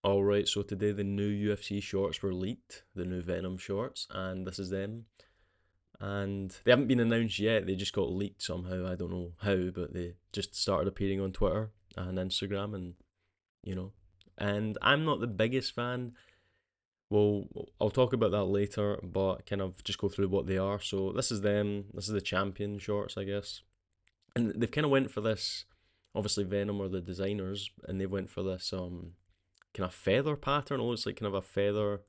Alright, so today the new UFC shorts were leaked, the new Venom shorts, and this is them. And they haven't been announced yet, they just got leaked somehow. I don't know how, but they just started appearing on Twitter and Instagram, and you know. And I'm not the biggest fan. Well, I'll talk about that later, but kind of just go through what they are. So this is them, this is the champion shorts, I guess. And they've kind of went for this, obviously Venom are the designers, and they went for this kind of feather pattern. It looks like kind of a feather,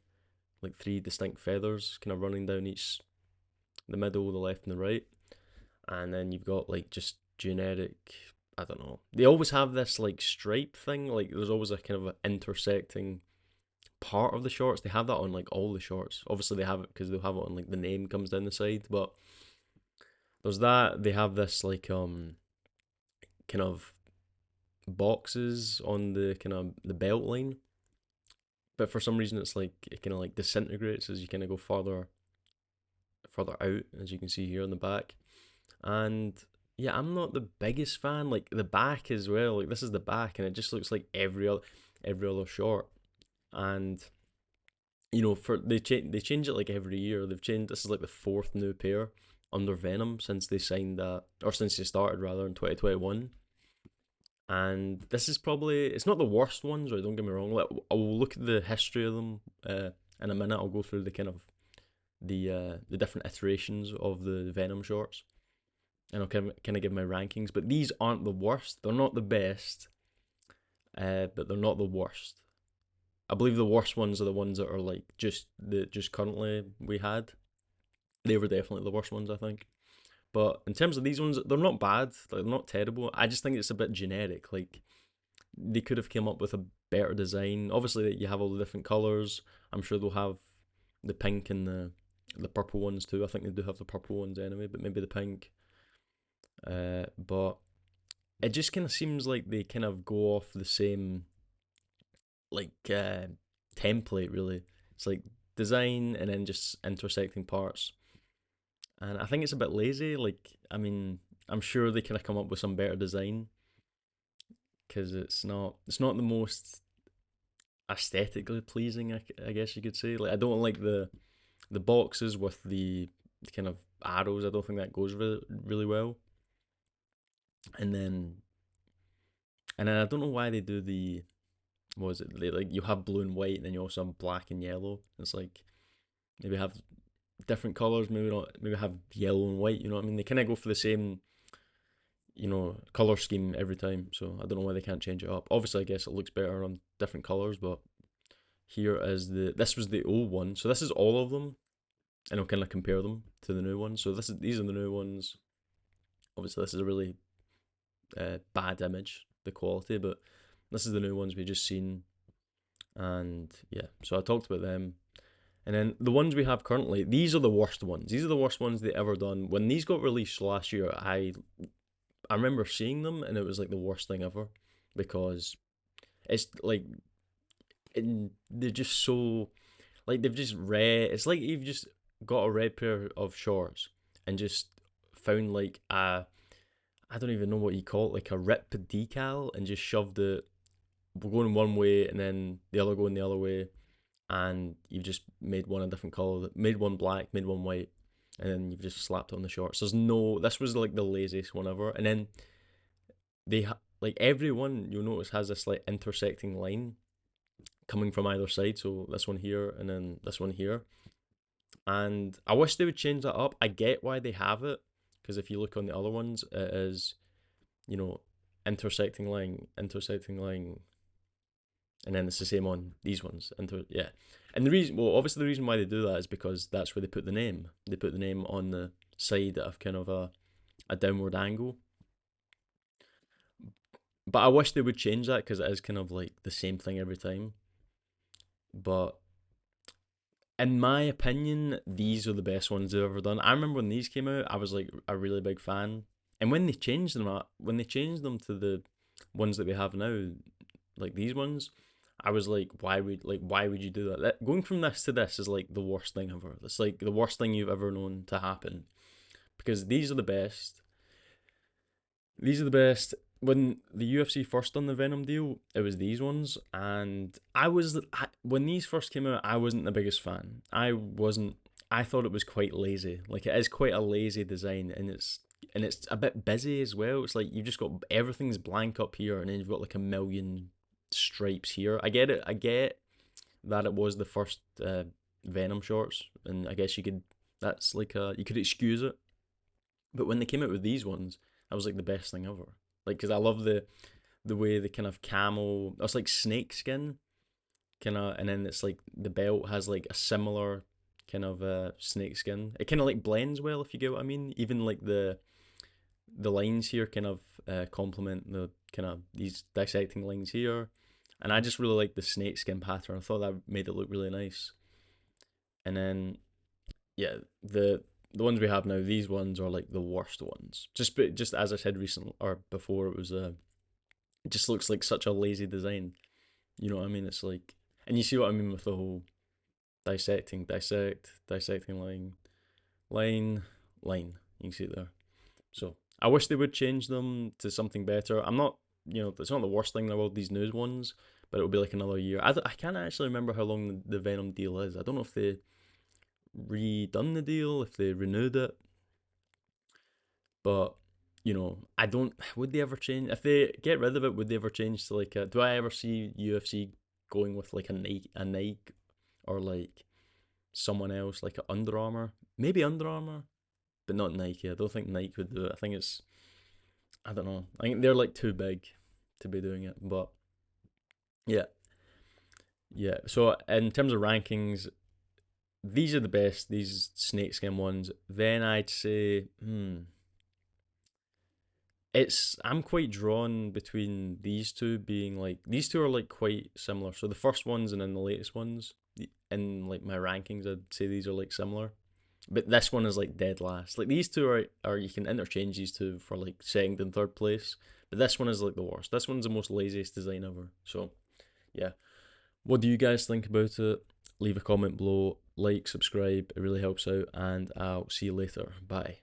like three distinct feathers, kind of running down each the middle, the left, and the right. And then you've got like just generic. I don't know. They always have this like stripe thing. Like there's always a kind of intersecting part of the shorts. They have that on like all the shorts. Obviously they have it because they'll have it on like the name comes down the side. But there's that. They have this like kind of boxes on the kind of the belt line, but for some reason it's like it kind of like disintegrates as you kind of go further out, as you can see here on the back. And yeah, I'm not the biggest fan. Like the back as well. Like this is the back, and it just looks like every other short. And for they change it like every year. They've changed. This is like the fourth new pair under Venom since they signed that, or since they started rather in 2021. And this is probably it's not the worst ones, right? Don't get me wrong. Like, I will look at the history of them in a minute. I'll go through the different iterations of the Venom shorts, and I'll kind of give my rankings. But these aren't the worst. They're not the best, but they're not the worst. I believe the worst ones are the ones that are like just currently we had. They were definitely the worst ones, I think. But in terms of these ones, they're not bad. They're not terrible. I just think it's a bit generic. Like they could have come up with a better design. Obviously, you have all the different colors. I'm sure they'll have the pink and the purple ones too. I think they do have the purple ones anyway, but maybe the pink. But it just kind of seems like they kind of go off the same like template. Really, it's like design and then just intersecting parts. And I think it's a bit lazy. Like, I mean, I'm sure they could have come up with some better design because it's not the most aesthetically pleasing. I guess you could say. Like, I don't like the boxes with the kind of arrows. I don't think that goes really well. And then I don't know why they do the what was it? Like you have blue and white, and then you also have black and yellow. It's like maybe have different colors. Maybe not. Maybe have yellow and white. You know what I mean? They kind of go for the same color scheme every time. So I don't know why they can't change it up. Obviously, I guess it looks better on different colors, but here is this was the old one. So this is all of them, and I'll kind of compare them to the new ones. So these are the new ones. Obviously, this is a really bad image, the quality, but this is the new ones we just seen, and yeah. So I talked about them, and then the ones we have currently. These are the worst ones. These are the worst ones they ever done. When these got released last year, I remember seeing them, and it was like the worst thing ever because it's like they're just so like they've just red. It's like you've just got a red pair of shorts and just found like a I don't even know what you call it, like a rip decal, and just shoved it going one way and then the other going the other way, and you've just made one a different color, made one black, made one white, and then you've just slapped on the shorts. There's no. This was like the laziest one ever, and then like everyone you'll notice has this like intersecting line coming from either side. So this one here and then this one here. And I wish they would change that up. I get why they have it because if you look on the other ones, it is you know intersecting line, and then it's the same on these ones. Yeah, and the reason, well, obviously the reason why they do that is because that's where they put the name. They put the name on the side of kind of a downward angle. But I wish they would change that because it is kind of like the same thing every time. But in my opinion, these are the best ones they've ever done. I remember when these came out, I was like a really big fan. And when they changed them to the ones that we have now, like these ones, I was like, why would you do that? Going from this to this is like the worst thing ever. It's like the worst thing you've ever known to happen because these are the best. These are the best. when the UFC first done the Venom deal, it was these ones, and when these first came out, I wasn't the biggest fan. I wasn't. I thought it was quite lazy. Like it is quite a lazy design, and it's a bit busy as well. It's like you've just got everything's blank up here, and then you've got like a million stripes here. I get it. I get that it was the first Venom shorts, and I guess you could. That's like you could excuse it. But when they came out with these ones, that was like the best thing ever. Like, because I love the way the kind of camel, it's like snake skin, kind of, and then it's like the belt has like a similar kind of snake skin. It kind of like blends well, if you get what I mean. Even like the lines here kind of complement the kind of these dissecting lines here, and I just really like the snake skin pattern. I thought that made it look really nice. And then yeah, the ones we have now, these ones are like the worst ones. Just as I said recently or before, it was it just looks like such a lazy design. You know what I mean? It's like, and you see what I mean with the whole dissecting line, line. You can see it there. So I wish they would change them to something better. I'm not, it's not the worst thing in the world, these news ones, but it'll be like another year. I can't actually remember how long the Venom deal is. I don't know if they redone the deal, if they renewed it, but I don't. Would they ever change? If they get rid of it, would they ever change to like? Do I ever see UFC going with like a Nike, or like someone else, like a Under Armour? Maybe Under Armour, but not Nike. I don't think Nike would do it. I think it's. I don't know. I think they're like too big to be doing it. But yeah, yeah. So in terms of rankings, these are the best. These snakeskin ones. Then I'd say, I'm quite drawn between these two being like these two are like quite similar. So the first ones and then the latest ones in like my rankings, I'd say these are like similar. But this one is like dead last. Like these two are you can interchange these two for like second and third place. But this one is like the worst. This one's the most laziest design ever. So yeah. What do you guys think about it? Leave a comment below, like, subscribe, it really helps out, and I'll see you later. Bye.